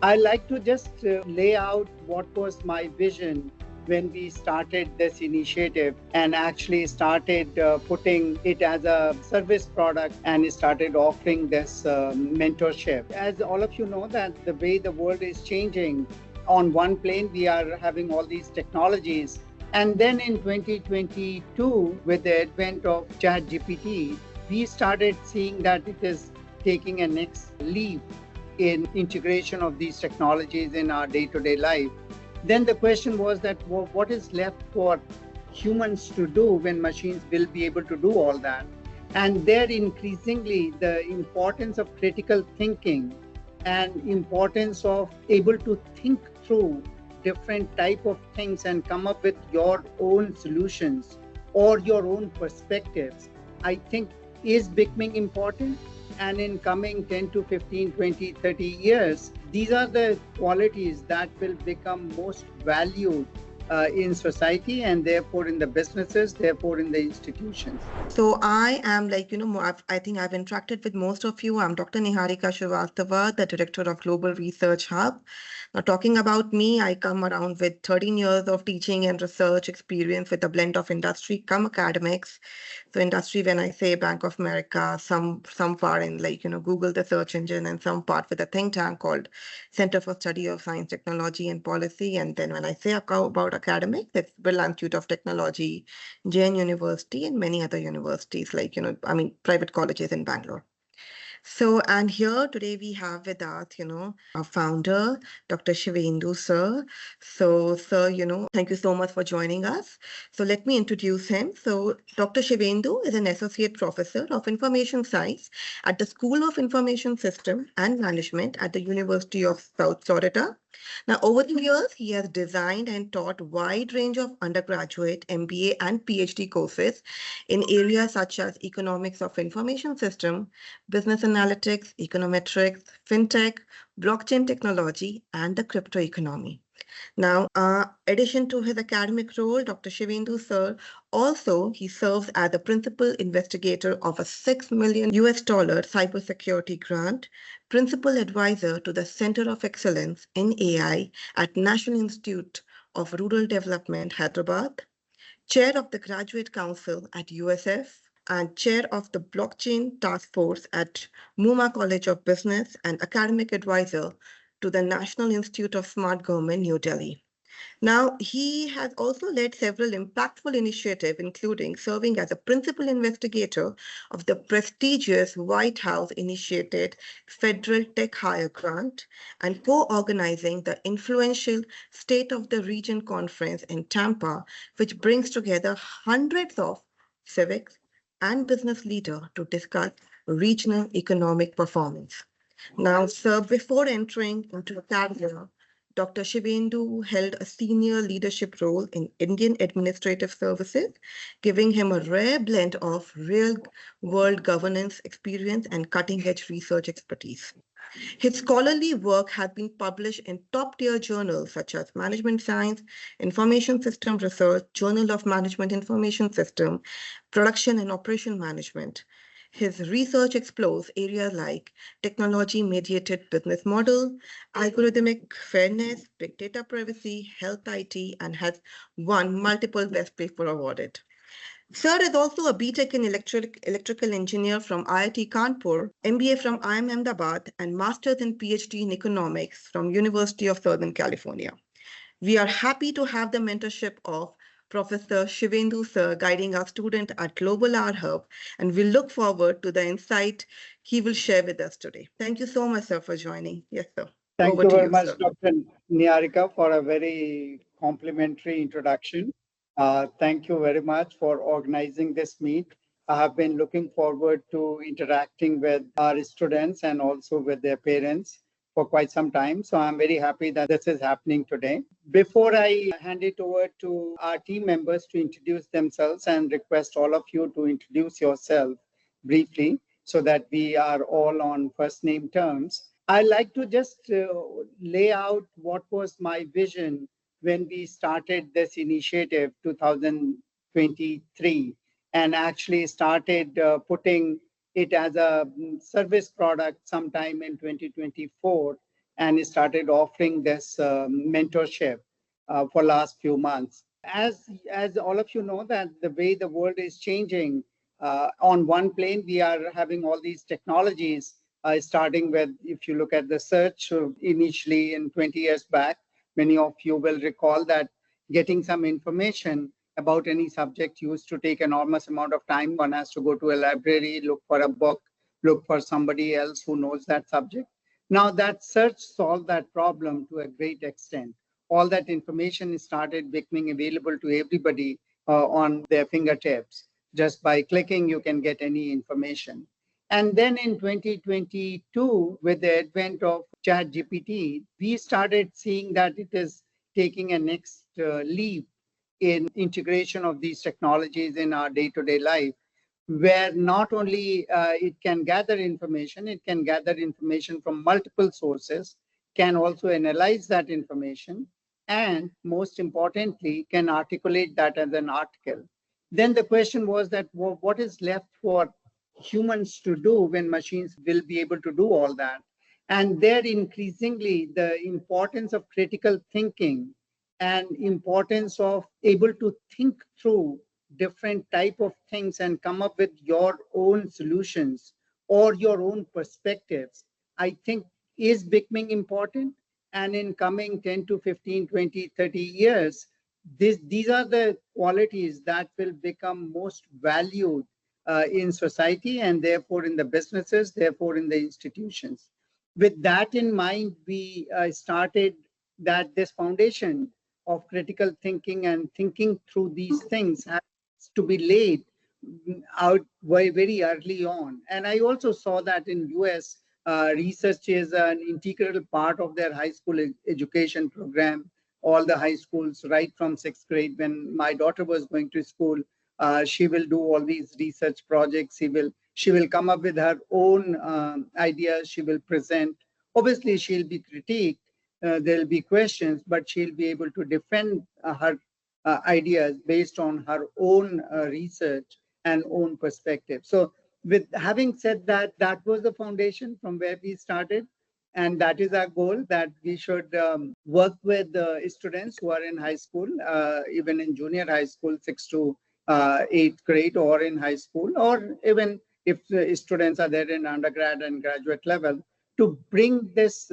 I like to just lay out what was my vision when we started this initiative and actually started putting it as a service product and started offering this mentorship. As all of you know that the way the world is changing, on one plane we are having all these technologies, and then in 2022 with the advent of ChatGPT, we started seeing that it is taking a next leap in integration of these technologies in our day-to-day life. Then the question was that what is left for humans to do when machines will be able to do all that? And there increasingly the importance of critical thinking and importance of able to think through different type of things and come up with your own solutions or your own perspectives, I think is becoming important. And in coming 10 to 15, 20, 30 years, these are the qualities that will become most valued in society and therefore in the businesses, therefore in the institutions. So I am I think I've interacted with most of you. I'm Dr. Niharika Srivastava, the Director of Global Research Hub. Now, talking about me, I come around with 13 years of teaching and research experience with a blend of industry come academics. So industry, when I say Bank of America, some part in Google, the search engine, and some part with a think tank called Center for Study of Science, Technology, and Policy. And then when I say about academics, it's Birla Institute of Technology, Jain University, and many other universities, private colleges in Bangalore. So, and here today we have with us, our founder, Dr. Shivendu, sir. So, sir, thank you so much for joining us. So, let me introduce him. So, Dr. Shivendu is an associate professor of information science at the School of Information System and Management at the University of South Florida. Now, over the years, he has designed and taught wide range of undergraduate, MBA, and PhD courses in areas such as economics of information system, business analytics, econometrics, fintech, blockchain technology, and the crypto economy. Now, addition to his academic role, Dr. Shivendu sir also he serves as the principal investigator of a $6 million cybersecurity grant, principal advisor to the Center of Excellence in AI at National Institute of Rural Development, Hyderabad, chair of the Graduate Council at USF, and chair of the Blockchain Task Force at Muma College of Business, and academic advisor to the National Institute of Smart Government, New Delhi. Now, he has also led several impactful initiatives, including serving as a principal investigator of the prestigious White House-initiated Federal Tech Hire Grant and co-organizing the influential State of the Region Conference in Tampa, which brings together hundreds of civics and business leaders to discuss regional economic performance. Now, sir, before entering into a career, Dr. Shivendu held a senior leadership role in Indian Administrative Services, giving him a rare blend of real-world governance experience and cutting-edge research expertise. His scholarly work has been published in top-tier journals such as Management Science, Information System Research, Journal of Management Information System, Production and Operation Management. His research explores areas like technology-mediated business model, algorithmic fairness, big data privacy, health IT, and has won multiple Best Paper awarded. Sir is also a BTech in electrical engineer from IIT Kanpur, MBA from IIM Ahmedabad, and Masters and PhD in economics from University of Southern California. We are happy to have the mentorship of Professor Shivendu sir guiding our student at Global R Hub, and we look forward to the insight he will share with us today. Thank you so much, sir, for joining. Yes, sir. Thank Over you to very you, much, sir. Dr. Niharika, for a very complimentary introduction. Thank you very much for organizing this meet. I have been looking forward to interacting with our students and also with their parents for quite some time. So I'm very happy that this is happening today. Before I hand it over to our team members to introduce themselves and request all of you to introduce yourself briefly so that we are all on first name terms, I like to just lay out what was my vision when we started this initiative 2023 and actually started putting it as a service product sometime in 2024 and started offering this mentorship for last few months. As all of you know, that the way the world is changing, on one plane we are having all these technologies, starting with, if you look at the search, initially in 20 years back, many of you will recall that getting some information about any subject used to take enormous amount of time. One has to go to a library, look for a book, look for somebody else who knows that subject. Now that search solved that problem to a great extent. All that information started becoming available to everybody on their fingertips. Just by clicking, you can get any information. And then in 2022, with the advent of ChatGPT, we started seeing that it is taking a next leap in integration of these technologies in our day-to-day life, where not only it can gather information, it can gather information from multiple sources, can also analyze that information, and most importantly, can articulate that as an article. Then the question was that, well, what is left for humans to do when machines will be able to do all that? And there increasingly the importance of critical thinking and importance of able to think through different type of things and come up with your own solutions or your own perspectives, I think is becoming important. And in coming 10 to 15, 20, 30 years, these are the qualities that will become most valued in society, and therefore in the businesses, therefore in the institutions. With that in mind, we started that this foundation of critical thinking and thinking through these things has to be laid out very early on. And I also saw that in US, research is an integral part of their high school education program. All the high schools, right from sixth grade, when my daughter was going to school, she will do all these research projects. She will come up with her own ideas. She will present. Obviously, she'll be critiqued. There'll be questions, but she'll be able to defend her ideas based on her own research and own perspective. So, with having said that, that was the foundation from where we started. And that is our goal, that we should work with students who are in high school, even in junior high school, 6th to 8th grade, or in high school, or even if students are there in undergrad and graduate level, to bring this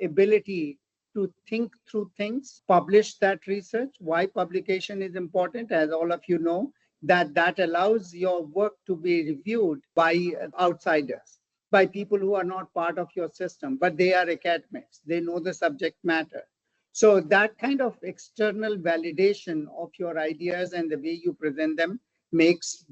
ability to think through things, publish that research. Why publication is important, as all of you know, that allows your work to be reviewed by outsiders, by people who are not part of your system, but they are academics. They know the subject matter. So that kind of external validation of your ideas and the way you present them makes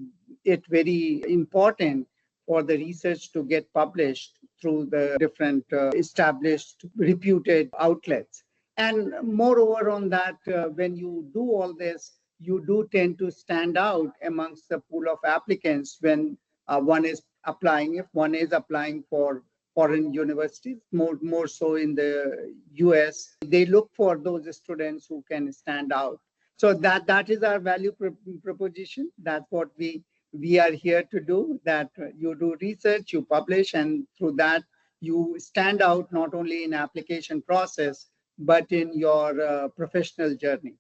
it very important for the research to get published through the different established, reputed outlets. And moreover, on that, when you do all this, you do tend to stand out amongst the pool of applicants when one is applying. If one is applying for foreign universities, more so in the US, they look for those students who can stand out. So that is our value proposition. That's what we are here to do, that you do research, you publish, and through that you stand out not only in application process, but in your professional journey.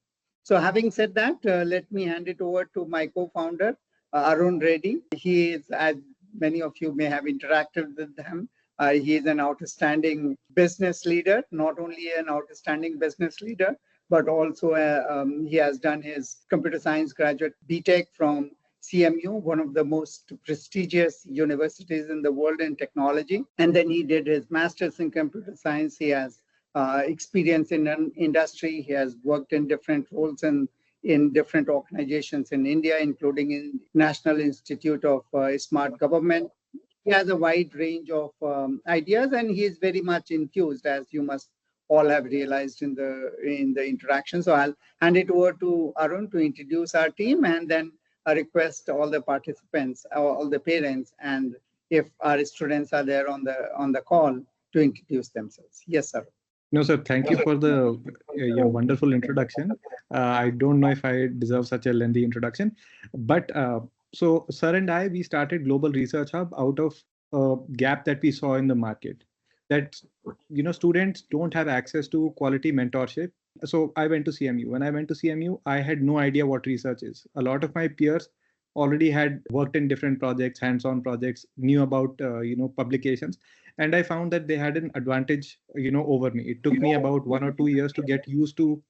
So having said that, let me hand it over to my co-founder, Arun Reddy. He is, as many of you may have interacted with him, he is an outstanding business leader, not only an outstanding business leader, but also he has done his computer science graduate BTech from CMU, one of the most prestigious universities in the world in technology. And then he did his master's in computer science. He has experience in an industry. He has worked in different roles in different organizations in India, including in National Institute of Smart Government. He has a wide range of ideas, and he is very much infused, as you must all have realized in the interaction. So I'll hand it over to Arun to introduce our team, and then I request all the participants, all the parents, and if our students are there on the call, to introduce themselves. Yes, sir. No, sir, thank you for the your wonderful introduction. I don't know if I deserve such a lengthy introduction, but so sir and I, we started Global Research Hub out of a gap that we saw in the market. that students don't have access to quality mentorship. So I went to CMU. When I went to CMU, I had no idea what research is. A lot of my peers already had worked in different projects, hands-on projects, knew about publications, and I found that they had an advantage over me. It took me about 1 or 2 years to get used to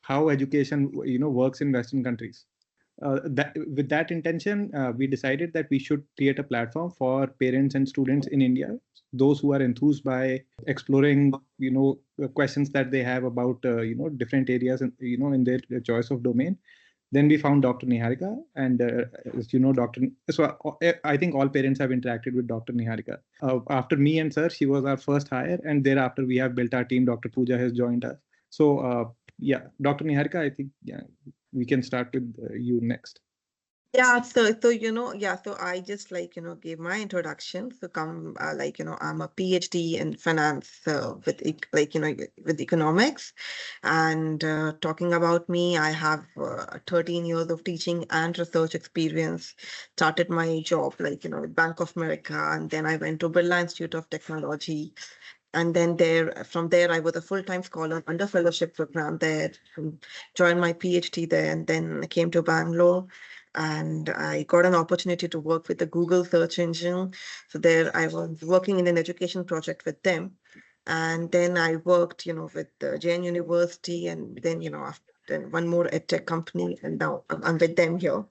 how education works in Western countries. With that intention, we decided that we should create a platform for parents and students in India, those who are enthused by exploring, questions that they have about, different areas, and in their choice of domain. Then we found Dr. Niharika, and as you know, Dr. So I think all parents have interacted with Dr. Niharika. After me and sir, she was our first hire, and thereafter we have built our team. Dr. Pooja has joined us. So yeah, Dr. Niharika, I think yeah, we can start with you next. Yeah, so I just gave my introduction. So come I'm a PhD in finance with with economics, and talking about me, I have 13 years of teaching and research experience. Started my job with Bank of America, and then I went to Birla Institute of Technology, and then from there I was a full-time scholar under fellowship program there, joined my PhD there, and then I came to Bangalore, and I got an opportunity to work with the Google search engine. So there I was working in an education project with them, and then I worked with the Jain University, and then after one more edtech company, and now I'm with them here.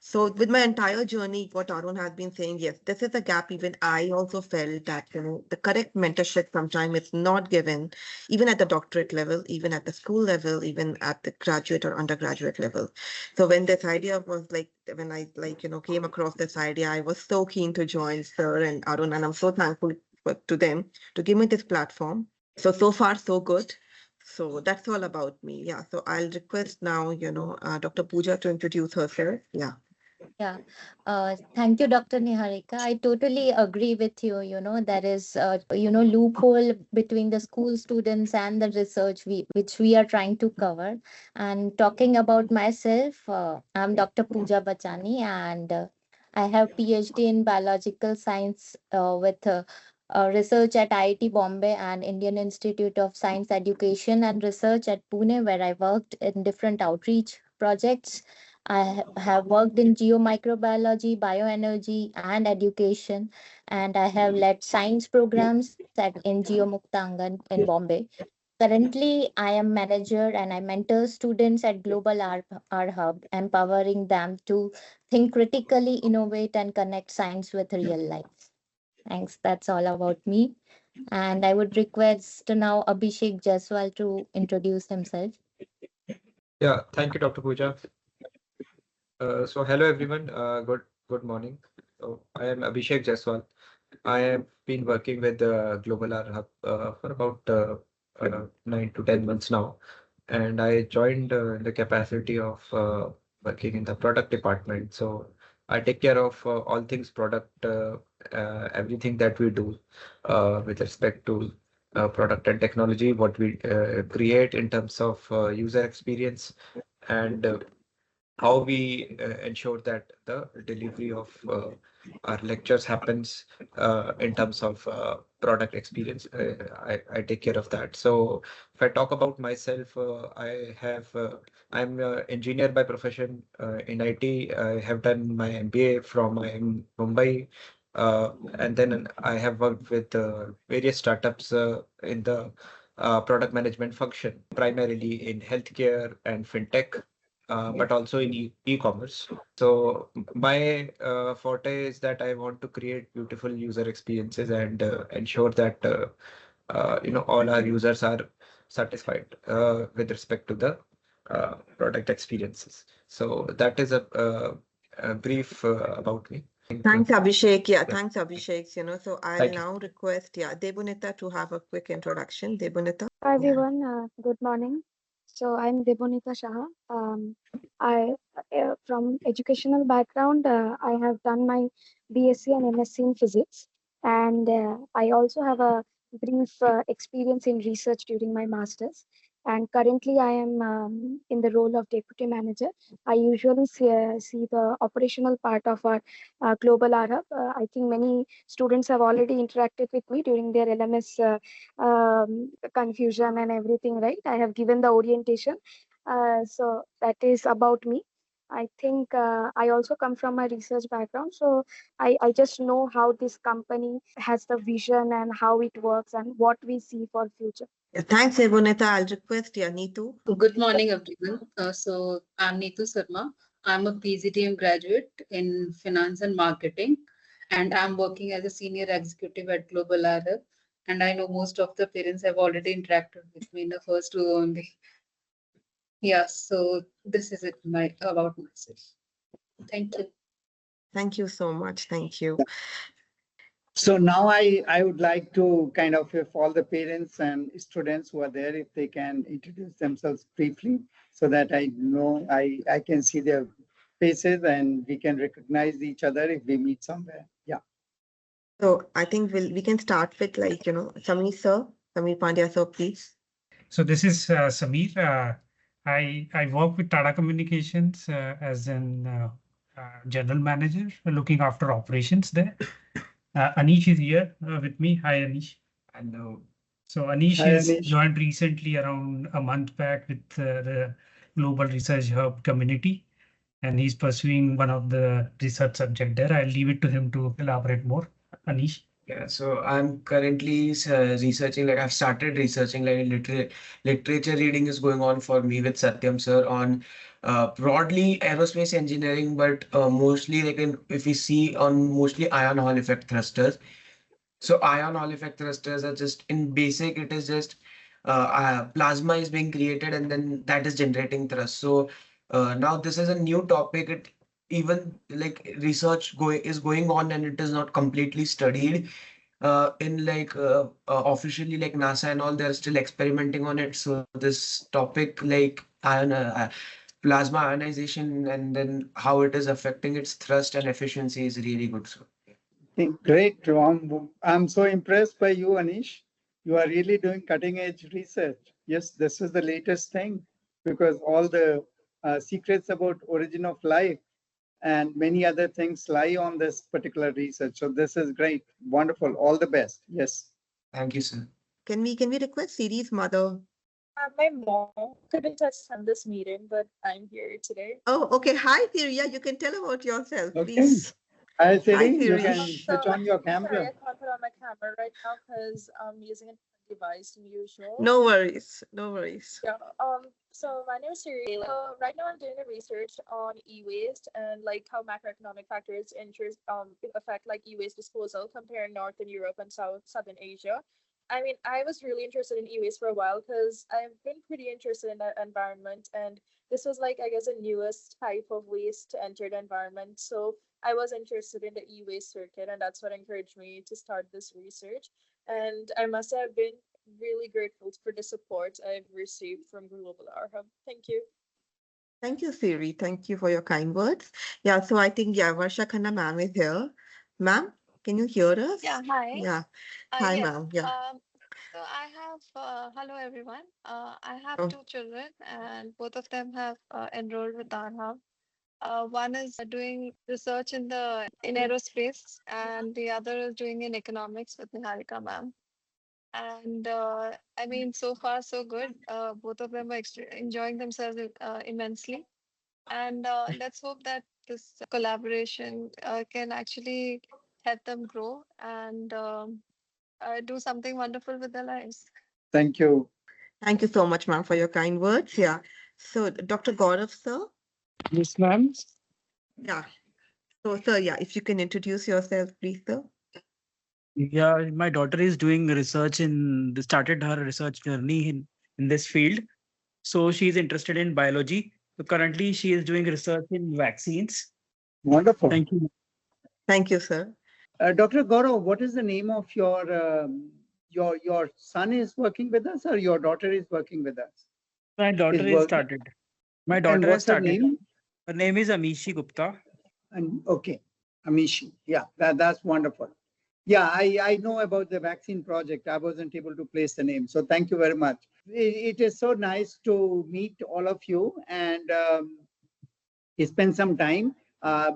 So with my entire journey, what Arun has been saying, yes, this is a gap. Even I also felt that, the correct mentorship sometimes is not given, even at the doctorate level, even at the school level, even at the graduate or undergraduate level. So when this idea was when I came across this idea, I was so keen to join Sir and Arun, and I'm so thankful to them to give me this platform. So far, so good. So that's all about me. Yeah. So I'll request now, Dr. Pooja to introduce herself. Yeah. Yeah, thank you, Dr. Niharika. I totally agree with you. There is loophole between the school students and the research which we are trying to cover. And talking about myself, I'm Dr. Pooja Bachani, and I have PhD in biological science with research at IIT Bombay and Indian Institute of Science Education and Research at Pune, where I worked in different outreach projects. I have worked in geomicrobiology, bioenergy, and education, and I have led science programs at NGO Muktangan in Bombay. Currently, I am manager and I mentor students at Global R Hub, empowering them to think critically, innovate, and connect science with real life. Thanks. That's all about me. And I would request now Abhishek Jaswal to introduce himself. Yeah, thank you, Dr. Pooja. So hello everyone. Good morning. So I am Abhishek Jaiswal. I have been working with Global R Hub for about 9 to 10 months now, and I joined in the capacity of working in the product department. So I take care of all things product, everything that we do with respect to product and technology, what we create in terms of user experience, and how we ensure that the delivery of our lectures happens in terms of product experience. I take care of that. So if I talk about myself, I'm an engineer by profession in IT. I have done my MBA from Mumbai. And then I have worked with various startups in the product management function, primarily in healthcare and fintech, but also in e-commerce. So my forte is that I want to create beautiful user experiences and ensure that all our users are satisfied with respect to the product experiences. So that is a brief about me. Thanks, Abhishek. Yeah, Yeah. thanks, Abhishek. So I'll Thank you. now request, Debunita to have a quick introduction. Debunita. Hi Yeah. everyone, good morning. So I'm Debonita Shah. I from educational background, I have done my BSc and MSc in physics, and I also have a brief experience in research during my masters. and currently I am in the role of deputy manager. I usually see the operational part of our global R hub. I think many students have already interacted with me during their LMS confusion and everything, right? I have given the orientation. So that is about me. I think I also come from a research background, so I just know how this company has the vision and how it works and what we see for future. Thanks, Ebonita. I'll request Neetu. Good morning, everyone. So I'm Neetu Sarma. I'm a PGDM graduate in finance and marketing, and I'm working as a senior executive at Global RF. And I know most of the parents have already interacted with me in the first two only. Yeah, so this is it about myself. Thank you. Thank you so much. Thank you. So now I would like to kind of, if all the parents and students who are there, if they can introduce themselves briefly so that I know I can see their faces and we can recognize each other if we meet somewhere. Yeah. So I think we can start with Samir Pandya sir, please. So this is Samir. I work with Tata Communications as an general manager looking after operations there. Anish is here with me. Hi, Anish. And So Anish Hi, has Anish. joined recently around a month back with the Global Research Hub community, and he's pursuing one of the research subject there. I'll leave it to him to elaborate more. Anish. yeah, so I'm currently researching, like I've started researching, like literature reading is going on for me with Satyam sir on broadly aerospace engineering, but mostly like if we see on mostly ion Hall effect thrusters. So ion Hall effect thrusters are just in basic, it is just plasma is being created and then that is generating thrust. So now this is a new topic. It even like research is going on and it is not completely studied in like officially like NASA and all. They're still experimenting on it. So this topic like plasma ionization and then how it is affecting its thrust and efficiency is really good. So Great. I'm so impressed by you, Anish. You are really doing cutting edge research. Yes, this is the latest thing because all the secrets about origin of life and many other things lie on this particular research. So this is great. Wonderful. All the best. Yes. thank you, sir. Can we request Siri's mother? My mom couldn't attend this meeting, but I'm here today. Oh, okay. Hi, Siri. Yeah, you can tell about yourself, Okay. please. Hi, Hi, Siri. You Siri. can switch on your Sorry, camera. I can't put on my camera right now because I'm using a device than usual. No worries. No worries. Yeah. So my name is Siri. Right now I'm doing a research on e-waste and like how macroeconomic factors affect like e-waste disposal comparing Northern Europe and Southern Asia. I mean, I was really interested in e-waste for a while because I've been pretty interested in that environment, and this was like I guess the newest type of waste to enter the environment. So I was interested in the e-waste circuit, and that's what encouraged me to start this research. And I must have been really grateful for the support I've received from Global R Hub. Thank you. Thank you, Siri. Thank you for your kind words. Yeah, so I think, Varsha Khanna ma'am is here. Ma'am, can you hear us? Yeah, hi. Yeah. Hi, Yes. ma'am. Yeah. So I have, hello everyone. I have Oh. 2 children and both of them have enrolled with Hub. One is doing research in aerospace and the other is doing in economics with Niharika ma'am. And I mean, so far so good. Both of them are enjoying themselves immensely. And let's hope that this collaboration can actually help them grow and do something wonderful with their lives. Thank you. Thank you so much, ma'am, for your kind words. Yeah. So, Dr. Gaurav, sir. Yes, ma'am. Yeah. So, sir, yeah, if you can introduce yourself, please, sir. Yeah, my daughter is doing research started her research journey in this field. So she's interested in biology. So currently she is doing research in vaccines. Wonderful. Thank you. Thank you, sir. Dr. Gaurav, what is the name of your son is working with us or your daughter is working with us? My daughter Is has started. My And daughter has what's her started. name? Her name is Amishi Gupta. And okay, Amishi. Yeah, that's wonderful. Yeah, I know about the vaccine project. I wasn't able to place the name. So thank you very much. it is so nice to meet all of you and spend some time.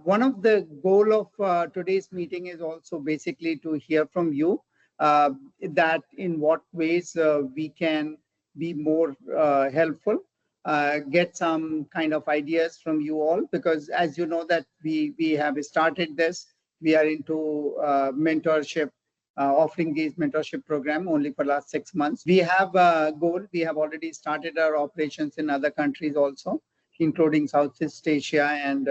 One of the goal of today's meeting is also basically to hear from you uh, that in what ways we can be more helpful, get some kind of ideas from you all, because as you know that we have started this, we are into mentorship, offering these mentorship program only for last 6 months. We have a goal. We have already started our operations in other countries also, including Southeast Asia and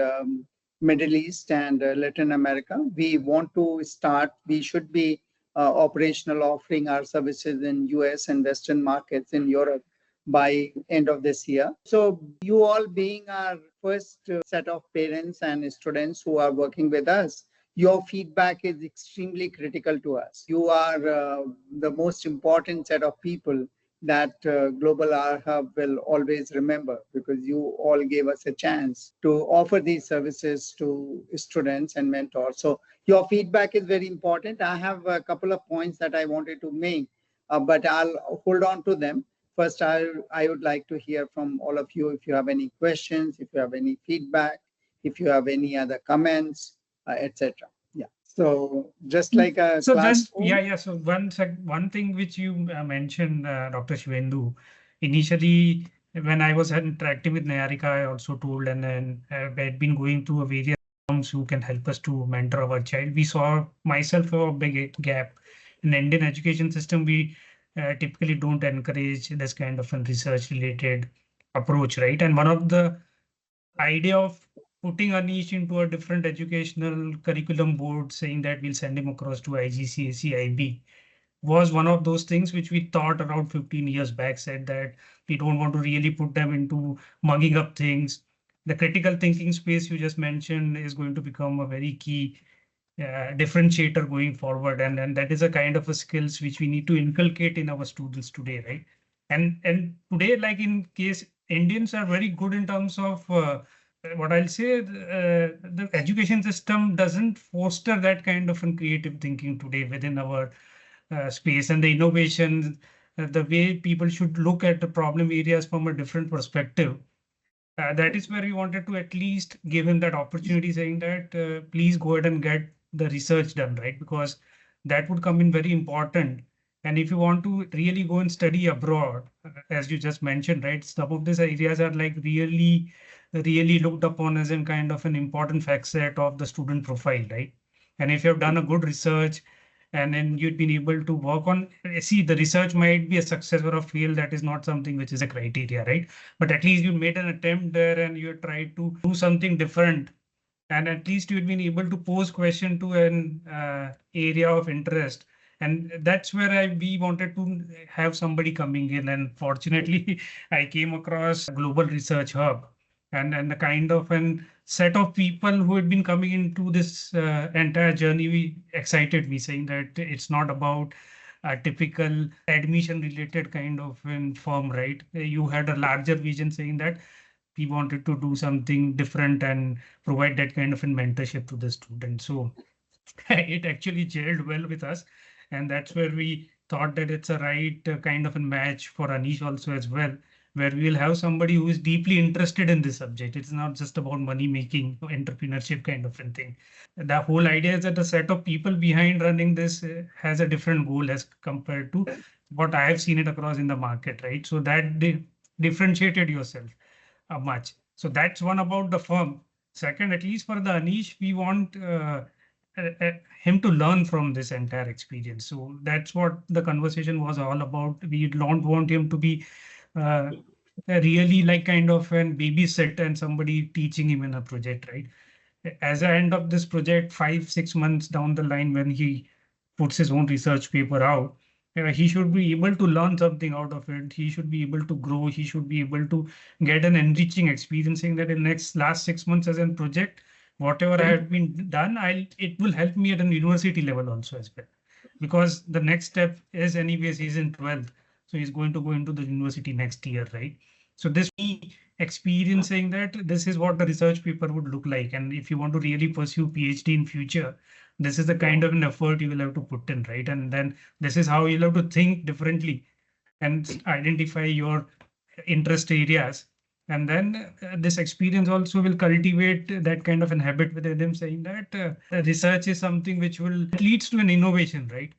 Middle East and Latin America. We want to start, we should be operational, offering our services in US and Western markets in Europe by end of this year. So you all being our first set of parents and students who are working with us, your feedback is extremely critical to us. You are the most important set of people that Global R Hub will always remember, because you all gave us a chance to offer these services to students and mentors. So your feedback is very important. I have a couple of points that I wanted to make, but I'll hold on to them. First, I would like to hear from all of you if you have any questions, if you have any feedback, if you have any other comments, etc. Yeah. So just like a So just classroom. yeah. So one thing which you mentioned, Dr. Shivendu, initially when I was interacting with Nayarika, I also told, and then I had been going through a various firms who can help us to mentor our child. We saw myself a big gap in Indian education system. We typically don't encourage this kind of a research related approach, right? And one of the idea of putting a niche into a different educational curriculum board, saying that we'll send him across to IGCSE, IB, was one of those things which we thought around 15 years back, said that we don't want to really put them into mugging up things. The critical thinking space you just mentioned is going to become a very key differentiator going forward, and that is a kind of a skills which we need to inculcate in our students today, right? And today, like in case Indians are very good in terms of what I'll say, the education system doesn't foster that kind of creative thinking today within our space, and the innovation, the way people should look at the problem areas from a different perspective. That is where we wanted to at least give him that opportunity, saying that please go ahead and get the research done, right? Because that would come in very important. And if you want to really go and study abroad, as you just mentioned, right, some of these areas are like really looked upon as in kind of an important facet of the student profile, right? And if you have done a good research and then you'd been able to work on, see, the research might be a success or a fail, that is not something which is a criteria, right? But at least you made an attempt there and you tried to do something different, and at least you've been able to pose question to an area of interest. And that's where we wanted to have somebody coming in, and fortunately I came across Global Research Hub, and the kind of an set of people who had been coming into this entire journey, we excited me, saying that it's not about a typical admission related kind of firm, right? You had a larger vision, saying that we wanted to do something different and provide that kind of a mentorship to the student. So it actually gelled well with us. And that's where we thought that it's a right kind of a match for Anish also as well, where we will have somebody who is deeply interested in this subject. It's not just about money making, entrepreneurship kind of a thing. The whole idea is that the set of people behind running this has a different goal as compared to what I have seen it across in the market, right? So that differentiated yourself much. So that's one about the firm. Second, at least for the Anish, we want him to learn from this entire experience. So that's what the conversation was all about. We don't want him to be really like kind of an babysit and somebody teaching him in a project, right? As I end of this project, 5, 6 months down the line, when he puts his own research paper out, he should be able to learn something out of it. He should be able to grow. He should be able to get an enriching experiencing that in next last 6 months as a project, whatever I have been done, it will help me at an university level also as well. Because the next step is anyways, he's in 12th. So he's going to go into the university next year, right? So this me experiencing that this is what the research paper would look like. And if you want to really pursue PhD in future, this is the kind of an effort you will have to put in, right? And then this is how you'll have to think differently. and identify your interest areas. And then this experience also will cultivate that kind of an habit within them, saying that research is something which will leads to an innovation, right?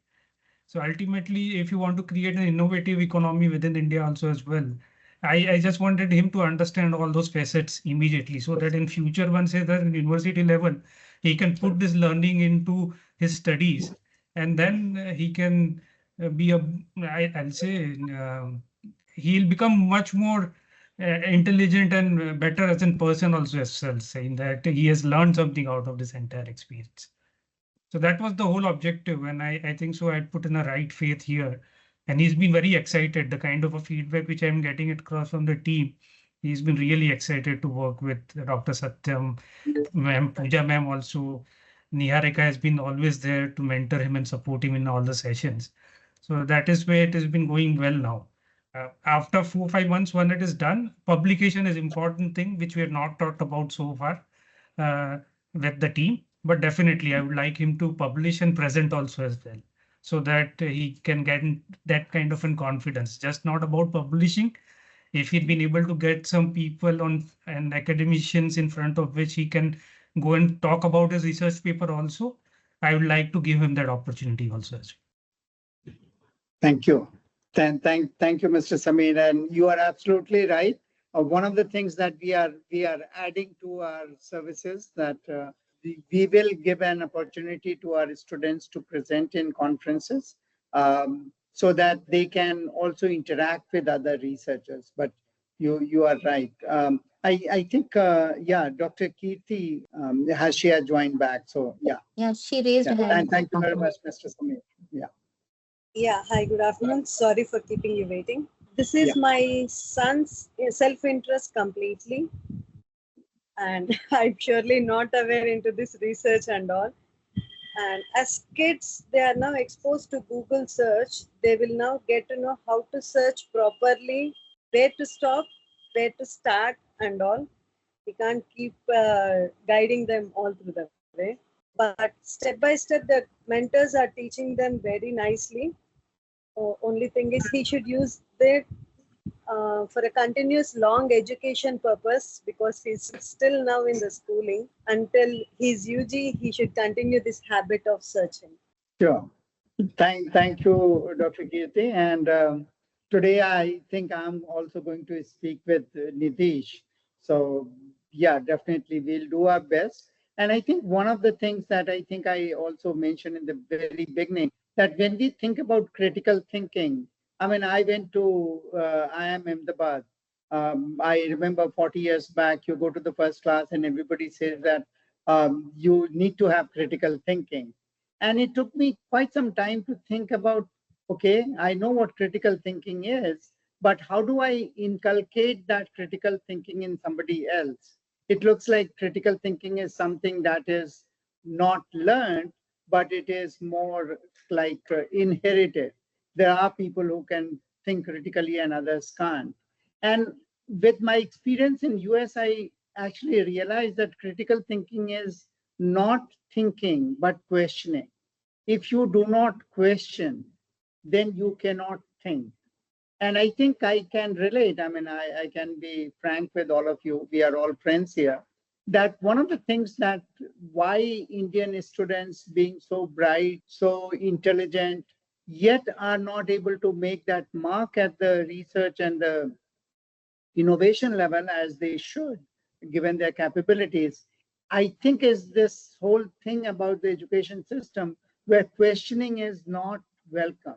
So ultimately, if you want to create an innovative economy within India also as well, I just wanted him to understand all those facets immediately, so that in future, once he's at university level, he can put this learning into his studies, and then he can be a, I'll say, he'll become much more intelligent and better as a person also as well, saying that he has learned something out of this entire experience. So that was the whole objective. And I think so I put in a right faith here. And he's been very excited. The kind of a feedback which I'm getting across from the team, he's been really excited to work with Dr. Satyam, ma'am, Pooja ma'am also. Niharika has been always there to mentor him and support him in all the sessions. So that is where it has been going well now. After 4 5 months, when it is done, publication is important thing, which we have not talked about so far with the team. But definitely, I would like him to publish and present also as well, so that he can get that kind of an confidence. Just not about publishing. If he'd been able to get some people on and academicians in front of which he can go and talk about his research paper also, I would like to give him that opportunity also as well. Thank you. Thank you, Mr. Sameer. And you are absolutely right. One of the things that we are adding to our services that we will give an opportunity to our students to present in conferences so that they can also interact with other researchers. But you are right. I think, yeah, Dr. Kirti she has joined back. So, yeah. Yeah, she raised her hand. And thank you very much, Mr. Sameer. Yeah. Yeah, hi, good afternoon. Sorry for keeping you waiting. This is my son's self-interest completely. And I'm surely not aware into this research and all. And as kids, they are now exposed to Google search. They will now get to know how to search properly, where to stop, where to start and all. We can't keep guiding them all through the way. But step by step, the mentors are teaching them very nicely. Only thing is he should use it for a continuous long education purpose, because he's still now in the schooling. Until he's UG, he should continue this habit of searching. Sure. Thank you, Dr. Kirti. And today I think I'm also going to speak with Nitish. So yeah, definitely we'll do our best. And I think one of the things that I think I also mentioned in the very beginning, that when we think about critical thinking, I mean, I went to IIM Ahmedabad. I remember 40 years back, you go to the first class and everybody says that you need to have critical thinking. And it took me quite some time to think about, okay, I know what critical thinking is, but how do I inculcate that critical thinking in somebody else? It looks like critical thinking is something that is not learned, but it is more like inherited. There are people who can think critically and others can't. And with my experience in US, I actually realized that critical thinking is not thinking, but questioning. If you do not question, then you cannot think. And I think I can relate. I mean, I can be frank with all of you. We are all friends here. That one of the things that why Indian students being so bright, so intelligent, yet are not able to make that mark at the research and the innovation level as they should, given their capabilities, I think is this whole thing about the education system where questioning is not welcome.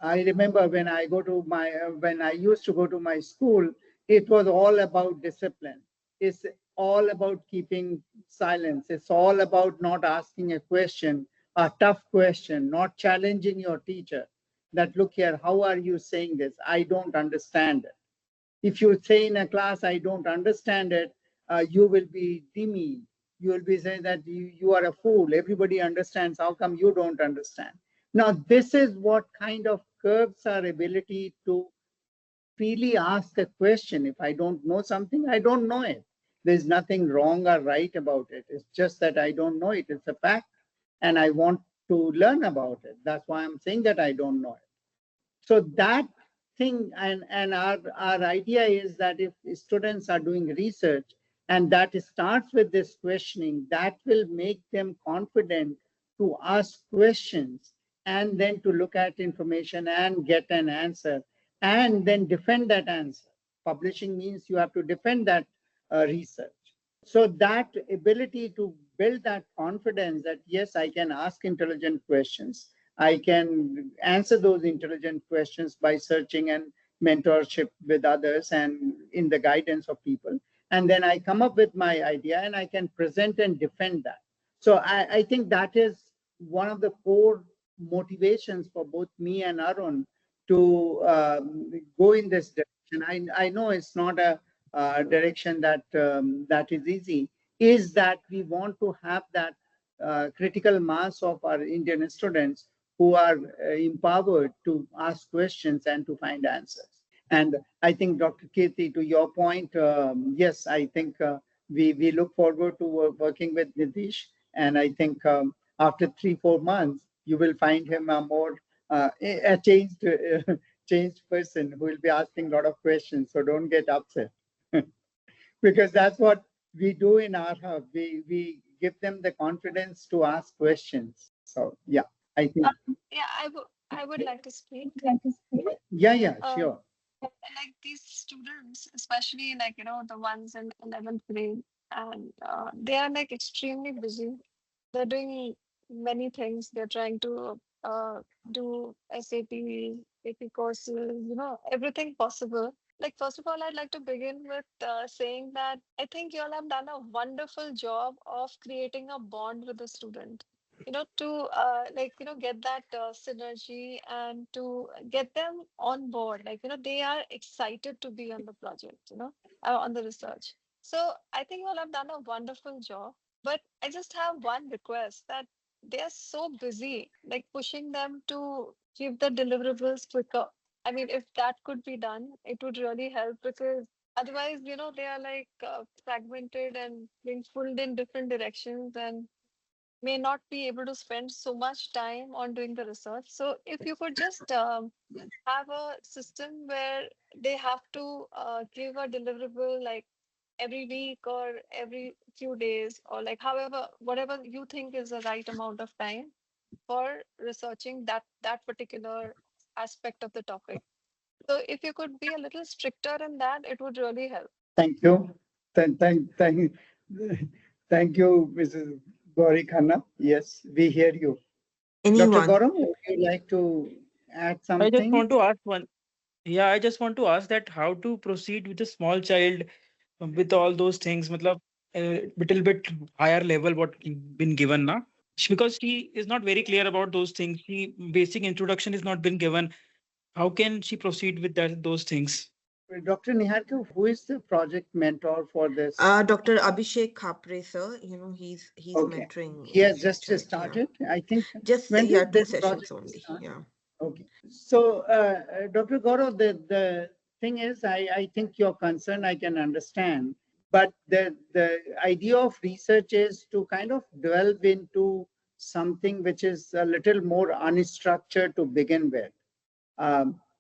I remember when I used to go to my school, it was all about discipline. It's all about keeping silence. It's all about not asking a question, a tough question, not challenging your teacher. That look here, how are you saying this? I don't understand it. If you say in a class, I don't understand it, you will be demeaned. You will be saying that you are a fool. Everybody understands. How come you don't understand? Now, this is what kind of curbs our ability to freely ask a question. If I don't know something, I don't know it. There's nothing wrong or right about it. It's just that I don't know it. It's a fact. And I want to learn about it. That's why I'm saying that I don't know it. So that thing, and our idea is that if students are doing research and that starts with this questioning, that will make them confident to ask questions and then to look at information and get an answer and then defend that answer. Publishing means you have to defend that research. So that ability to build that confidence that yes, I can ask intelligent questions, I can answer those intelligent questions by searching and mentorship with others and in the guidance of people, and then I come up with my idea and I can present and defend that. So I think that is one of the core motivations for both me and Arun to go in this direction. I know it's not a direction that is easy, is that we want to have that critical mass of our Indian students who are empowered to ask questions and to find answers. And I think, Dr. Kirti, to your point, yes, I think we look forward to working with Nitish. And I think after 3-4 months, you will find him a more a changed changed person who will be asking a lot of questions. So don't get upset. Because that's what we do in our hub. We give them the confidence to ask questions. So yeah, I think. Yeah, I would like to speak. Yeah, Uh, sure. like these students, especially like the ones in 11th grade, and they are like extremely busy. They're doing many things. They're trying to do SAT, AP courses, everything possible. Like, first of all, I'd like to begin with saying that I think you all have done a wonderful job of creating a bond with the student. To get that synergy and to get them on board. Like, they are excited to be on the project, on the research. So I think you all have done a wonderful job. But I just have one request that they are so busy, like pushing them to give the deliverables quicker. I mean, if that could be done, it would really help because otherwise, they are like fragmented and being pulled in different directions and may not be able to spend so much time on doing the research. So if you could just have a system where they have to give a deliverable like every week or every few days or like however whatever you think is the right amount of time for researching that particular aspect of the topic. So if you could be a little stricter in that, it would really help. Thank you. Thank you, Mrs. Gauri Khanna. Yes, we hear you. Dr. Anyone? Gaurav, would you like to add I just something? want to ask one. Yeah, I just want to ask that how to proceed with a small child with all those things, matlab, a little bit higher level what been given now. Because she is not very clear about those things. She basic introduction is not been given. How can she proceed with those things? Dr. Niharika, who is the project mentor for this? Dr. Abhishek Khapre, sir. He's Okay. mentoring He has this just child. Yeah. started. I think. Just When yeah, did 2 this sessions project only. start? Yeah. Okay. So, Dr. Gaurav, the thing is, I think your concern I can understand, but the idea of research is to kind of delve into something which is a little more unstructured to begin with.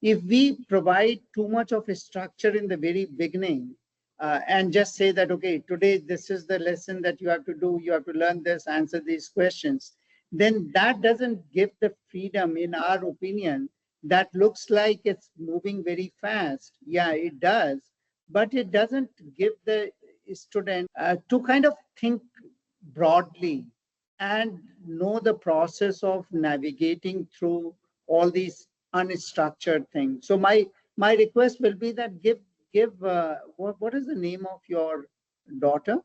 If we provide too much of a structure in the very beginning and just say that, okay, today this is the lesson that you have to do, you have to learn this, answer these questions, then that doesn't give the freedom, in our opinion, that looks like it's moving very fast. Yeah, it does, but it doesn't give the student to kind of think broadly and know the process of navigating through all these unstructured things. So my request will be that give what is the name of your daughter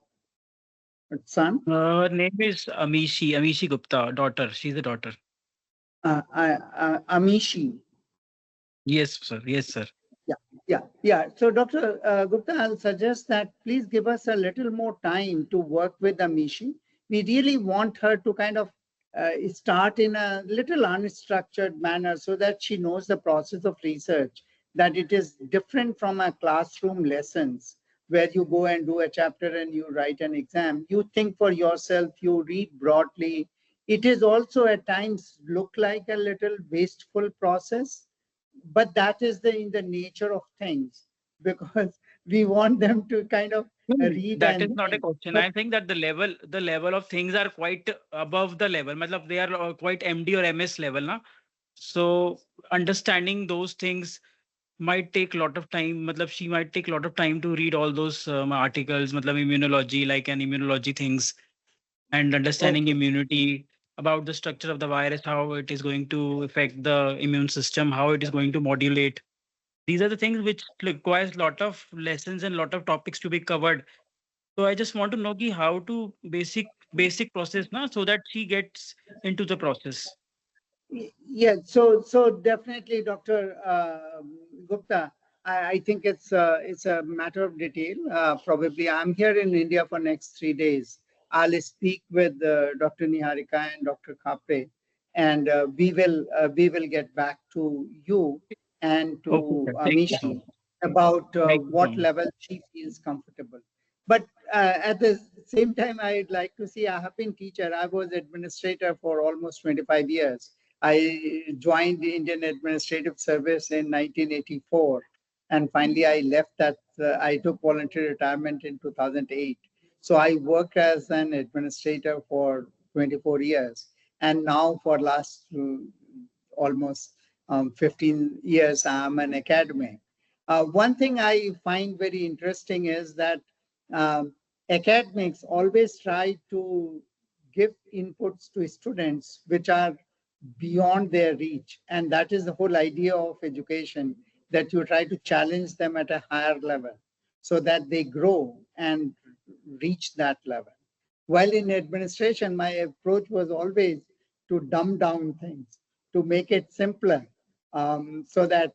or son? Her name is Amishi Gupta, daughter. She's a daughter. Amishi. Yes, sir. Yes, sir. Yeah. So, Dr. Gupta, I'll suggest that please give us a little more time to work with Amishi. We really want her to kind of start in a little unstructured manner so that she knows the process of research, that it is different from a classroom lessons where you go and do a chapter and you write an exam. You think for yourself, you read broadly. It is also at times look like a little wasteful process but that is in the nature of things, because we want them to kind of read That is and not a think. question. But I think that the level of things are quite above the level. Matlab they are quite MD or MS level, na? So understanding those things might take a lot of time. Matlab she might take a lot of time to read all those articles, matlab immunology, like an immunology things, and understanding okay, immunity, about the structure of the virus, how it is going to affect the immune system, how it is going to modulate. These are the things which requires a lot of lessons and lot of topics to be covered. So I just want to know ki how to basic process na, so that she gets into the process. Yeah, so definitely, Dr. Gupta, I think it's a matter of detail. Probably I'm here in India for next 3 days. I'll speak with Dr. Niharika and Dr. Kapre, and we will get back to you and Okay, to sir. Thank you so Amishi much. about Thank you so what much. level she feels comfortable. But at the same time, I'd like to see, I have been teacher. I was administrator for almost 25 years. I joined the Indian Administrative Service in 1984, and finally I left that. I took voluntary retirement in 2008. So I worked as an administrator for 24 years, and now for last almost 15 years, I'm an academic. One thing I find very interesting is that um, academics always try to give inputs to students which are beyond their reach. And that is the whole idea of education, that you try to challenge them at a higher level so that they grow and reach that level. While in administration, my approach was always to dumb down things, to make it simpler, so that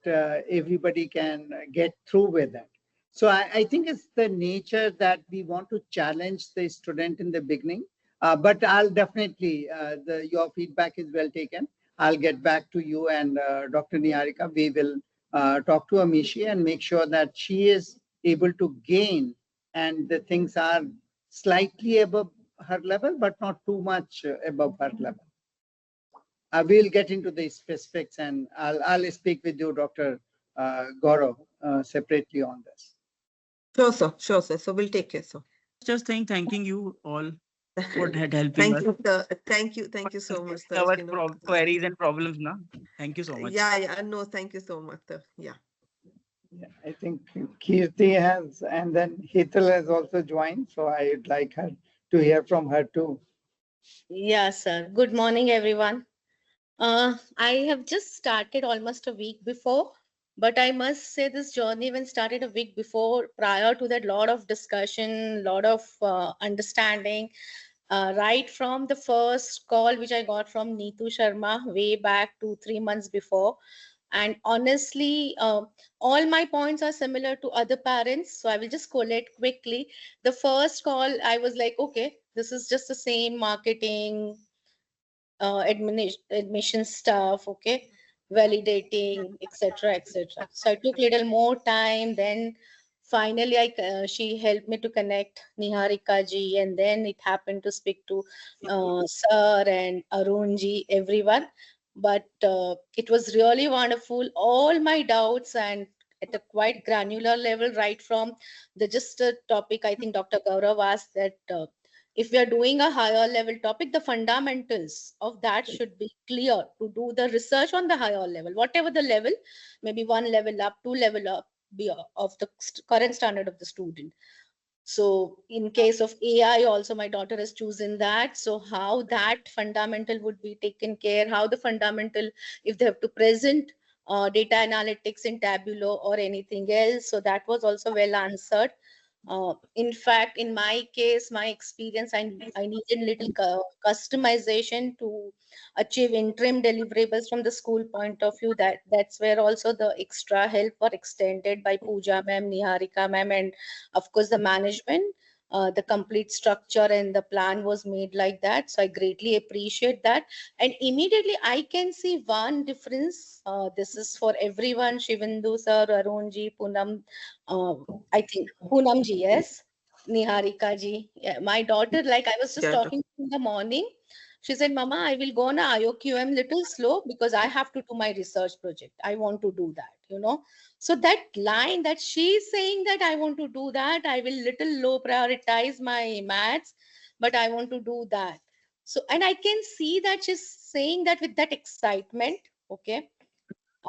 everybody can get through with it. So I think it's the nature that we want to challenge the student in the beginning. But I'll definitely, your feedback is well taken. I'll get back to you and Dr. Niharika. We will talk to Amishi and make sure that she is able to gain and the things are slightly above her level, but not too much above her level. We'll get into the specifics, and I'll speak with you, Dr. Gaurav, separately on this. Sure, sir. Sure, sir. So we'll take care, sir. Just thanking you all for helping Thank us you, sir. Thank you so much, sir. our queries and problems na. Thank you so much. Yeah. No, thank you so much, sir. Yeah. Yeah, I think Kirti has, and then Hetal has also joined, so I'd like her to hear from her too. Yes, sir. Good morning, everyone. I have just started almost a week before, but I must say this journey when started a week before. Prior to that, lot of discussion, lot of understanding. Right from the first call which I got from Neetu Sharma way back 2-3 months before, and honestly, all my points are similar to other parents, so I will just collate quickly. The first call, I was like, okay, this is just the same marketing, admission stuff, okay, validating, etc., etc. So I took little more time. Then finally, she helped me to connect Niharika ji, and then it happened to speak to Sir and Arun ji, everyone. But it was really wonderful. All my doubts and at a quite granular level, right from the just a topic. I think Dr. Gaurav asked that. If we are doing a higher level topic, the fundamentals of that should be clear to do the research on the higher level, whatever the level, maybe one level up, two level up of the current standard of the student. So in case of AI, also my daughter has chosen that. So how that fundamental would be taken care, how the fundamental, if they have to present data analytics in Tabulo or anything else. So that was also well answered. In fact, in my case, my experience, I needed little customization to achieve interim deliverables from the school point of view. That's where also the extra help were extended by Pooja ma'am, Niharika ma'am, and of course the management. The complete structure and the plan was made like that. So I greatly appreciate that. And immediately I can see one difference. This is for everyone, Shivandu sir, Arunji, Punam, I think Poonam ji, yes. Niharika ji. Yeah, my daughter, like I was just Yeah. talking in the morning. She said, Mama, I will go on a IOQM little slow because I have to do my research project. I want to do that, you know. So that line that she's saying that I want to do that, I will little low prioritize my maths, but I want to do that. So, and I can see that she's saying that with that excitement, okay.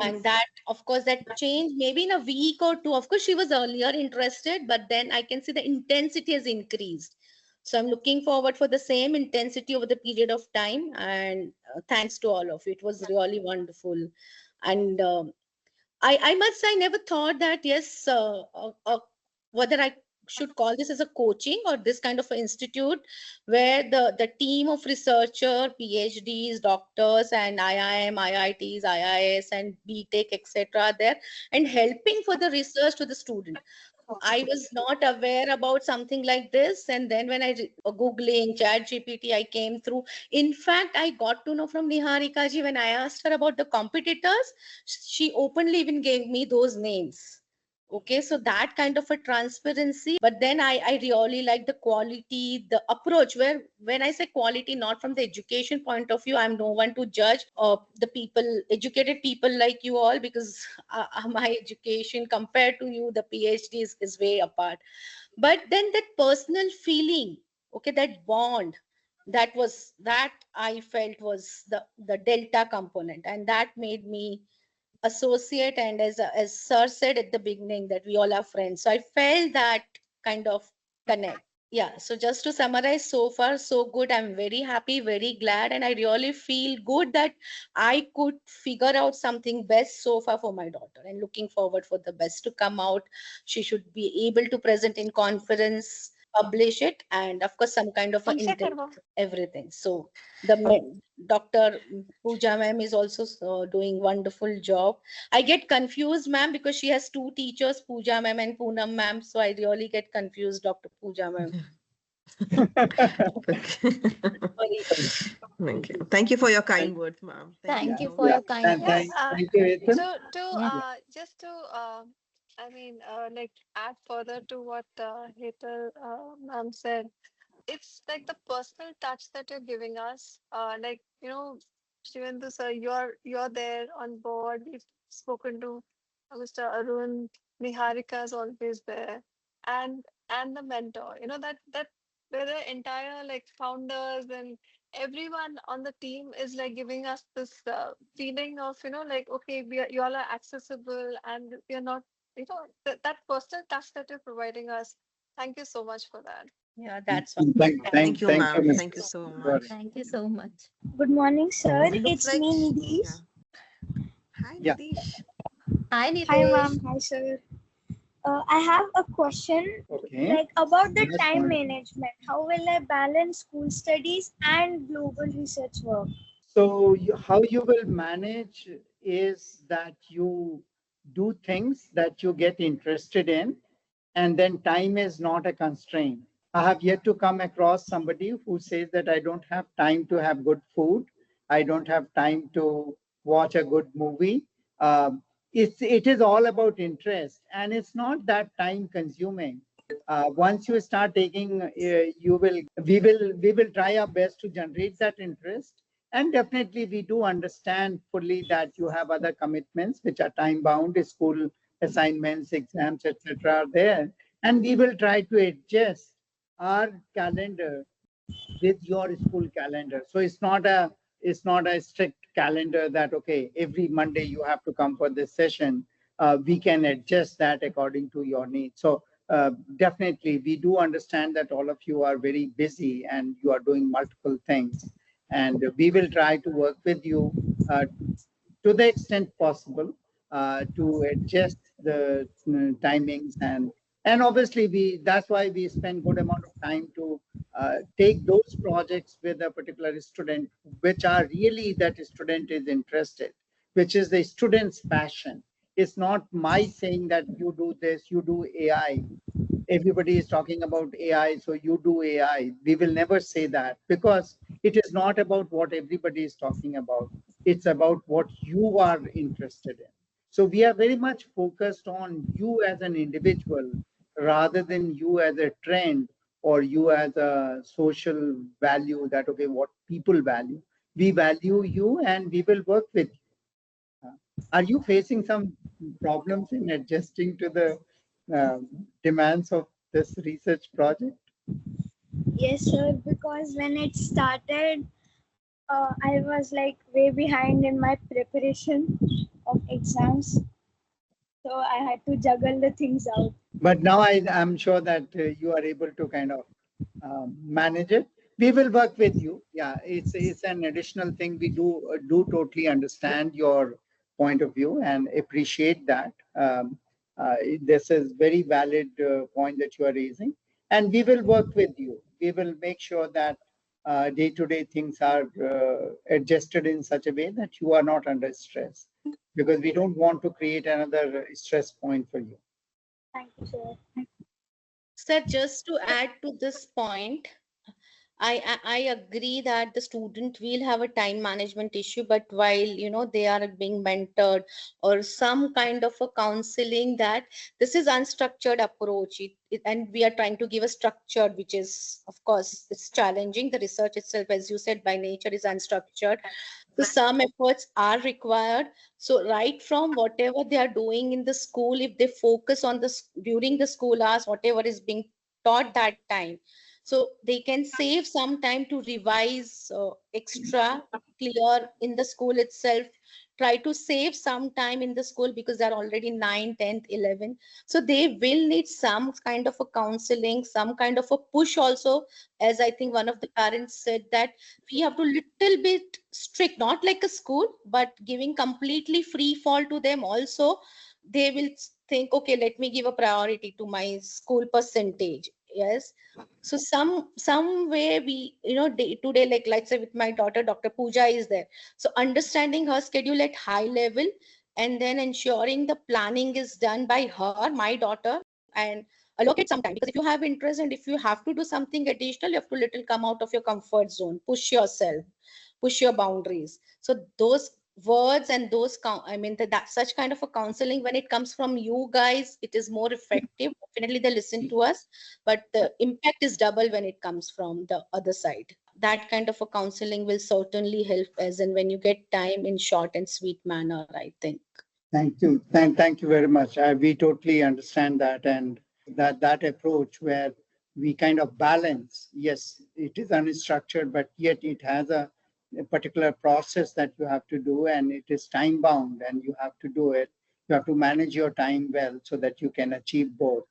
And that, of course, that change maybe in a week or two. Of course, she was earlier interested, but then I can see the intensity has increased. So I'm looking forward for the same intensity over the period of time. And thanks to all of you. It was really wonderful. And I must say, I never thought that, yes, whether I should call this as a coaching or this kind of an institute where the team of researcher, PhDs, doctors, and IIM, IITs, IIS, and BTech, etc. are there and helping for the research to the student. I was not aware about something like this. And then when I Googling Chat GPT, I came through. In fact, I got to know from Niharika ji when I asked her about the competitors, she openly even gave me those names. Okay, so that kind of a transparency. But then I really like the quality, the approach, where when I say quality, not from the education point of view, I'm no one to judge the people, educated people like you all, because my education compared to you, the PhD is way apart. But then that personal feeling, okay, that bond, that I felt was the delta component, and that made me associate. And as sir said at the beginning, that we all are friends, so I felt that kind of connect. Yeah, so just to summarize, so far so good. I'm very happy, very glad, and I really feel good that I could figure out something best so far for my daughter, and looking forward for the best to come out. She should be able to present in conference, publish it, and of course some kind of everything. So Dr. Pooja ma'am is also doing wonderful job. I get confused, ma'am, because she has two teachers, Pooja ma'am and Poonam ma'am. So I really get confused, Dr. Pooja ma'am. Thank you. Thank you for your kind words, ma'am. Thank you for your kind Thank words. you, Ethan. Just to I mean, like add further to what Hetal ma'am said, it's like the personal touch that you're giving us. Like, you know, Shivendu sir, you're there on board. We've spoken to Mr. Arun. Niharika is always there, and the mentor. You know that where the entire like founders and everyone on the team is like giving us this feeling of, you know, like, okay, you all are accessible, and we are not, you know, that personal touch that you're providing us. Thank you so much for that. Yeah, that's Thank you, ma'am. Miss Thank you so much. Thank you so much. Good morning, sir. It looks It's like me, Nidhi. Hi, Yeah. Nitish. Hi, Hi, Nitesh. ma'am. Hi, sir. I have a question, Okay. like about the Yes, time ma'am. management. How will I balance school studies and global research work? So how you will manage is that you do things that you get interested in, and then time is not a constraint. I have yet to come across somebody who says that I don't have time to have good food, I don't have time to watch a good movie. It is all about interest, and it's not that time consuming. Once you start taking, we will try our best to generate that interest. And definitely, we do understand fully that you have other commitments which are time bound, school assignments, exams, etc. are there, and we will try to adjust our calendar with your school calendar. So it's not a strict calendar that okay, every Monday you have to come for this session. We can adjust that according to your needs. So definitely, we do understand that all of you are very busy and you are doing multiple things, and we will try to work with you to the extent possible to adjust the timings, and obviously we that's why we spend good amount of time to take those projects with a particular student which are really that student is interested, which is the student's passion. It's not my saying that you do this, you do AI. Everybody is talking about AI, so you do AI. We will never say that, because it is not about what everybody is talking about. It's about what you are interested in. So we are very much focused on you as an individual rather than you as a trend or you as a social value that, okay, what people value. We value you and we will work with you. Are you facing some problems in adjusting to the demands of this research project? Yes, sir, because when it started, I was like way behind in my preparation of exams. So I had to juggle the things out. But now I'm sure that you are able to kind of manage it. We will work with you. Yeah, it's an additional thing. We do totally understand your point of view and appreciate that. This is very valid point that you are raising, and we will work with you. We will make sure that day-to-day things are adjusted in such a way that you are not under stress, because we don't want to create another stress point for you. Thank you, sir. Sir, just to add to this point, I agree that the student will have a time management issue, but while they are being mentored or some kind of a counseling, that this is unstructured approach, and we are trying to give a structured, which is, of course, it's challenging. The research itself, as you said, by nature is unstructured. So some efforts are required. So right from whatever they are doing in the school, if they focus on this during the school hours, whatever is being taught that time, so they can save some time to revise extra clear in the school itself. Try to save some time in the school because they're already 9, 10th, 11. So they will need some kind of a counseling, some kind of a push also. As I think one of the parents said, that we have to little bit strict, not like a school, but giving completely free fall to them also. They will think, okay, let me give a priority to my school percentage. Yes. So some way we, day to day, like let's say with my daughter, Dr. Pooja is there. So understanding her schedule at high level, and then ensuring the planning is done by her, my daughter, and allocate some time. Because if you have interest and if you have to do something additional, you have to little come out of your comfort zone, push yourself, push your boundaries. So those words and those that such kind of a counseling, when it comes from you guys, it is more effective. Definitely they listen to us, but the impact is double when it comes from the other side. That kind of a counseling will certainly help, as in when you get time in short and sweet manner, I think. Thank you. Thank you very much. We totally understand that, and that approach where we kind of balance. Yes, it is unstructured, but yet it has a particular process that you have to do, and it is time bound, and you have to do it. You have to manage your time well so that you can achieve both.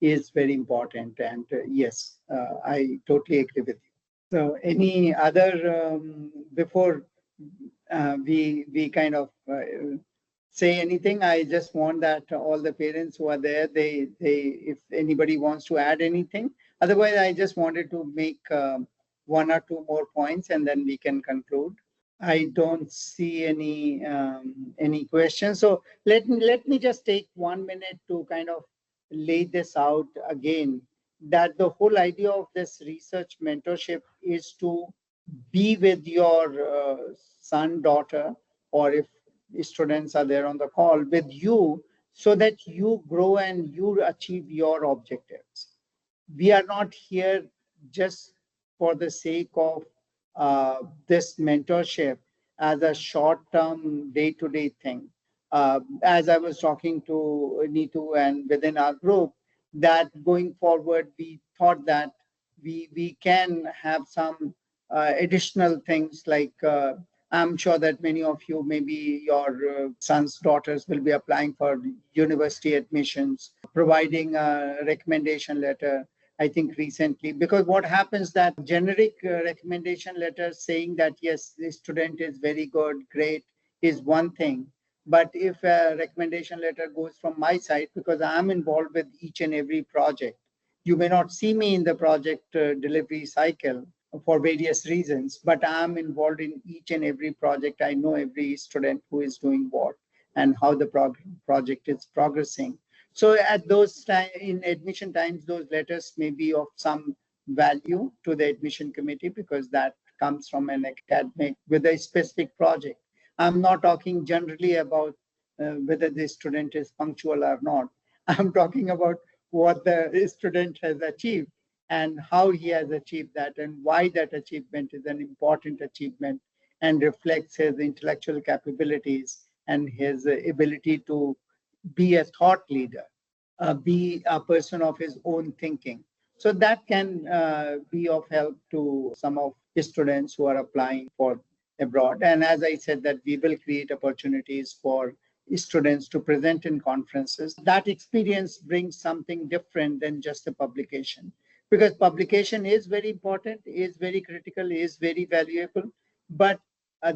Is very important. And yes, I totally agree with you. So, any other before we kind of say anything? I just want that all the parents who are there, they if anybody wants to add anything. Otherwise, I just wanted to make one or two more points, and then we can conclude. I don't see any questions. So let me just take 1 minute to kind of lay this out again. That the whole idea of this research mentorship is to be with your son, daughter, or if students are there on the call, with you, so that you grow and you achieve your objectives. We are not here just for the sake of this mentorship as a short-term, day-to-day thing. As I was talking to Neetu and within our group, that going forward, we thought that we can have some additional things like I'm sure that many of you, maybe your sons, daughters will be applying for university admissions, providing a recommendation letter. I think recently, because what happens that generic recommendation letters saying that yes, the student is very good, great, is one thing. But if a recommendation letter goes from my side, because I'm involved with each and every project, you may not see me in the project delivery cycle for various reasons, but I'm involved in each and every project. I know every student who is doing what and how the project is progressing. So at those time, in admission times, those letters may be of some value to the admission committee because that comes from an academic with a specific project. I'm not talking generally about whether the student is punctual or not. I'm talking about what the student has achieved. and how he has achieved that and why that achievement is an important achievement and reflects his intellectual capabilities and his ability to be a thought leader, be a person of his own thinking. So that can be of help to some of the students who are applying for abroad. And as I said, that we will create opportunities for students to present in conferences. That experience brings something different than just a publication, because publication is very important, is very critical, is very valuable, but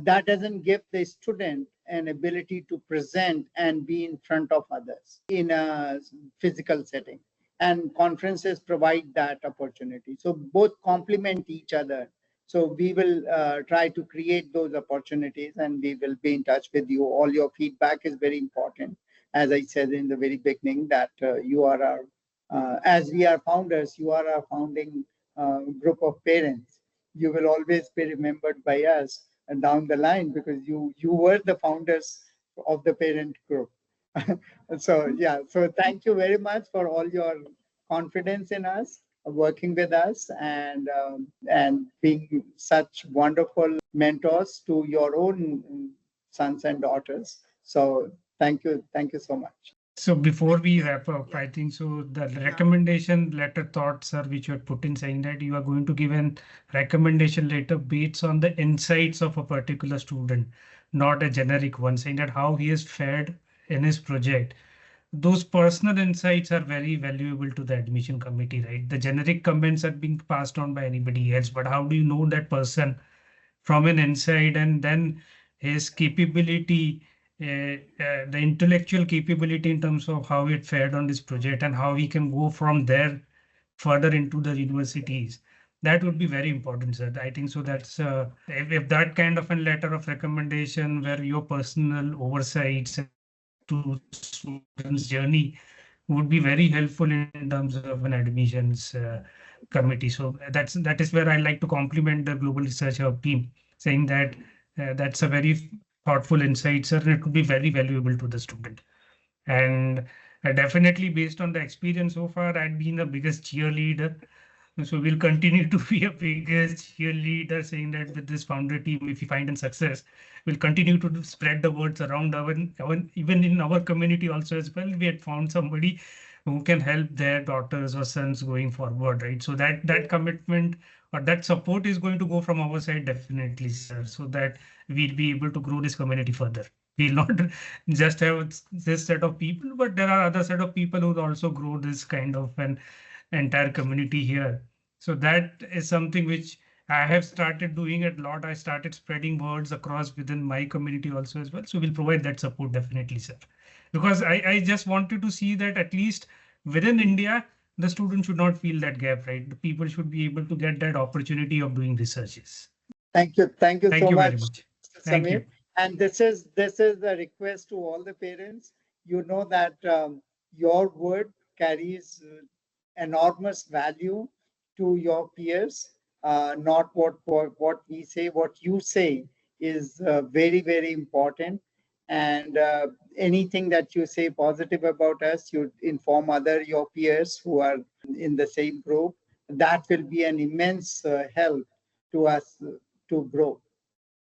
that doesn't give the student an ability to present and be in front of others in a physical setting. And conferences provide that opportunity. So both complement each other. So we will try to create those opportunities and we will be in touch with you. All your feedback is very important. As I said in the very beginning, that you are our, as we are founders, you are our founding group of parents. You will always be remembered by us down the line because you were the founders of the parent group. So yeah, so thank you very much for all your confidence in us, working with us, and being such wonderful mentors to your own sons and daughters. So thank you so much. So before we wrap up, I think so the recommendation letter thoughts are which you had put in saying that you are going to give an recommendation letter based on the insights of a particular student, not a generic one, saying that how he has fared in his project. Those personal insights are very valuable to the admission committee, right? The generic comments are being passed on by anybody else, but how do you know that person from an inside, and then his capability, the intellectual capability in terms of how it fared on this project and how he can go from there further into the universities. That would be very important, sir. I think so. That's if that kind of a letter of recommendation where your personal oversights to students' journey would be very helpful in terms of an admissions committee. So that is where I like to compliment the Global Research Hub team, saying that that's a very thoughtful insight, sir, and it could be very valuable to the student. And definitely based on the experience so far, I've been the biggest cheerleader. So we'll continue to be a biggest cheerleader, saying that with this founder team, if we find in success, we'll continue to spread the words around our even in our community also as well. We had found somebody who can help their daughters or sons going forward, right? So that commitment or that support is going to go from our side definitely, sir, so that we'll be able to grow this community further. We'll not just have this set of people, but there are other set of people who will also grow this kind of an entire community here. So that is something which I have started doing a lot. I started spreading words across within my community also as well. So we'll provide that support definitely, sir. Because I just wanted to see that at least within India, the student should not feel that gap, right? The people should be able to get that opportunity of doing researches. Thank you Thank so you much, very much. Mr. Thank Samir. you. And this is a request to all the parents. You know that your word carries enormous value to your peers. Not what we say, what you say is very important. And anything that you say positive about us, you inform other your peers who are in the same group. That will be an immense help to us to grow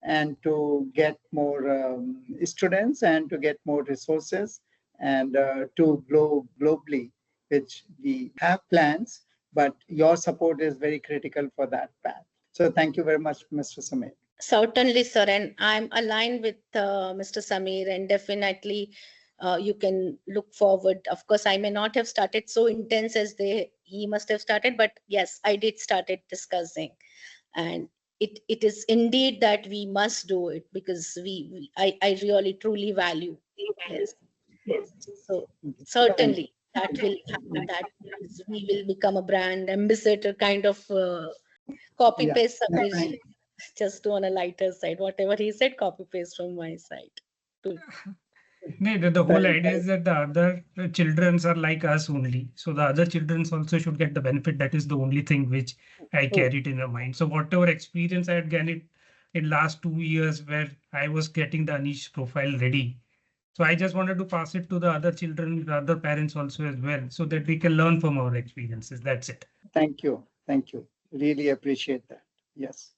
and to get more students and to get more resources and to grow globally, which we have plans, but your support is very critical for that path. So thank you very much, Mr. Samir. Certainly, sir, and I'm aligned with Mr. Samir, and definitely you can look forward. Of course, I may not have started so intense as he must have started, but yes, I did started discussing, and it is indeed that we must do it because I really truly value. Yes. So certainly that will happen. That is, we will become a brand ambassador kind of copy paste Samir. Just on a lighter side, whatever he said, copy paste from my side. No, the whole idea is that the other children are like us only. So the other children also should get the benefit. That is the only thing which I carried in my mind. So whatever experience I had gained in last 2 years where I was getting the Anish profile ready. So I just wanted to pass it to the other children, the other parents also as well, so that we can learn from our experiences. That's it. Thank you. Thank you. Really appreciate that. Yes.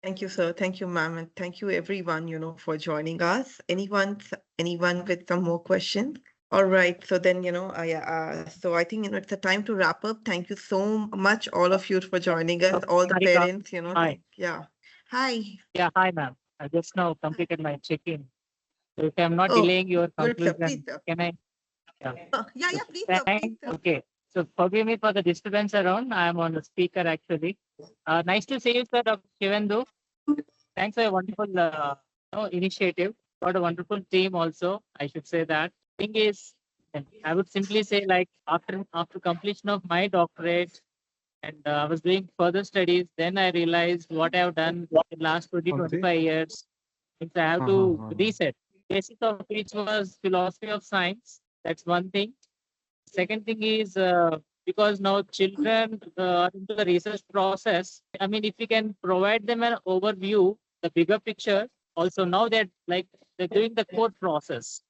Thank you, sir. Thank you, ma'am. And thank you everyone, for joining us. Anyone with some more questions? All right. So then, so I think, it's a time to wrap up. Thank you so much, all of you, for joining us, all the Harika, parents, hi. yeah. Hi. Yeah, hi, ma'am. I just now completed my check-in. So if I'm not Oh, delaying your good, sir. Please, conclusion, sir. can I? Yeah. Yeah, please, sir. Please, sir. Okay. So forgive me for the disturbance around. I am on the speaker actually. Nice to see you, sir, Dr. Shivendu. Thanks for a wonderful initiative. Got a wonderful team also. I should say that. Thing is, I would simply say like after completion of my doctorate and I was doing further studies, then I realized what I have done in last 20, 25 years. Means I have to reset. Basis of which was philosophy of science. That's one thing. Second thing is because now children are into the research process. I mean, if we can provide them an overview, the bigger picture. Also now they're doing the core process,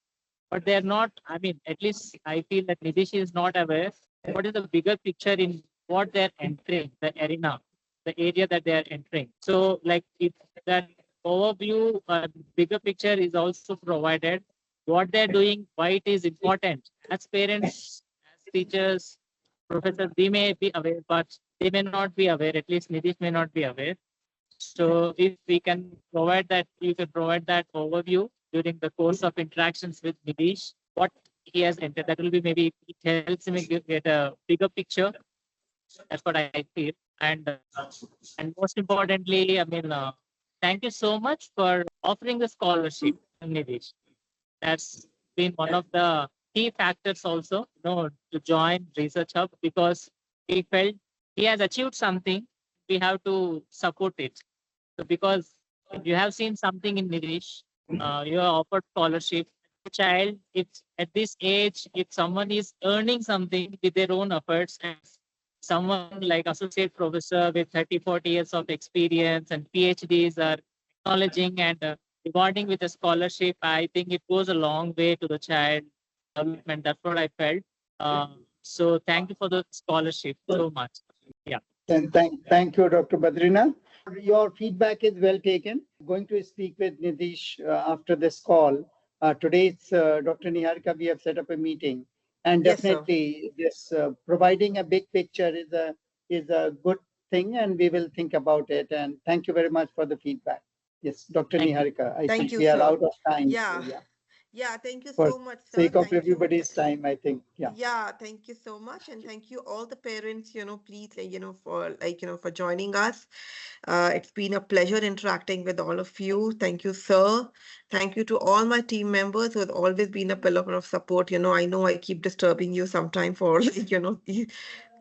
but they're not. I mean, at least I feel that Nidish is not aware. What is the bigger picture in what they're entering, the arena, the area that they are entering. So, like if that overview, bigger picture is also provided, what they're doing, why it is important. As parents, as teachers, professors, they may be aware, but they may not be aware. At least Nidish may not be aware. So if we can provide that, you can provide that overview during the course of interactions with Nidish, what he has entered, that will be maybe it helps him get a bigger picture. That's what I feel. And most importantly, I mean, thank you so much for offering the scholarship, Nidish. That's been one of the key factors also, to join Research Hub because we felt he has achieved something. We have to support it. So because you have seen something in Nidish, you are offered scholarship. Child, if at this age, if someone is earning something with their own efforts, and someone like associate professor with 30, 40 years of experience and PhDs are acknowledging and rewarding with a scholarship, I think it goes a long way to the child development. That's what I felt. So thank you for the scholarship so much. Yeah. Thank you, Dr. Badrinath. Your feedback is well taken. Going to speak with Nidish after this call. Today, it's Dr. Niharika. We have set up a meeting, and Yes, sir. definitely, this providing a big picture is a good thing, and we will think about it. And thank you very much for the feedback. Yes, Dr. Niharika. I Thank think you, we are sir. out of time. Yeah. So, yeah. Yeah, thank you For so much, sir. sake of Thank you. everybody's time, I think. Yeah. Yeah, thank you so much. And thank you all the parents, please, for joining us. It's been a pleasure interacting with all of you. Thank you, sir. Thank you to all my team members who have always been a pillar of support. I know I keep disturbing you sometime for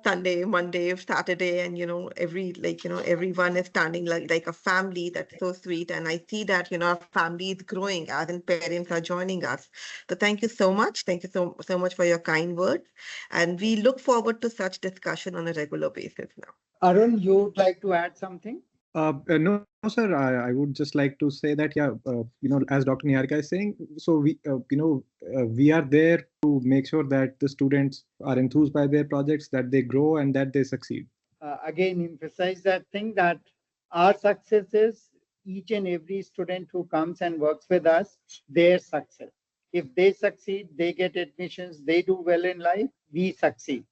Sunday, Monday, Saturday, and everyone is standing like a family. That's so sweet. And I see that our family is growing as in parents are joining us. So thank you so much. Thank you so much for your kind words. And we look forward to such discussion on a regular basis now. Arun, you would like to add something? No, sir. I would just like to say that, as Dr. Niharika is saying, so we are there to make sure that the students are enthused by their projects, that they grow and that they succeed. Again, emphasize that thing that our success is each and every student who comes and works with us, their success. If they succeed, they get admissions, they do well in life, we succeed.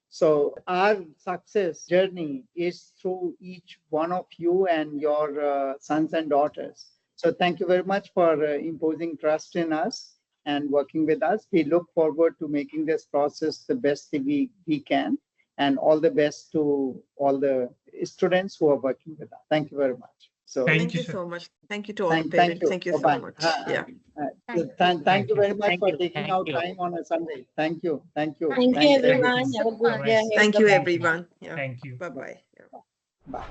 So our success journey is through each one of you and your sons and daughters. So thank you very much for imposing trust in us and working with us. We look forward to making this process the best we can. And all the best to all the students who are working with us. Thank you very much. So thank you so much. Thank you to all the parents. Thank you so much. Yeah. Thank you very much Thank for you. taking out time on a Sunday. Thank you. Thank you, everyone. Have a good day. Thank you, everyone. Yeah. Thank you. Bye-bye. Yeah. Bye.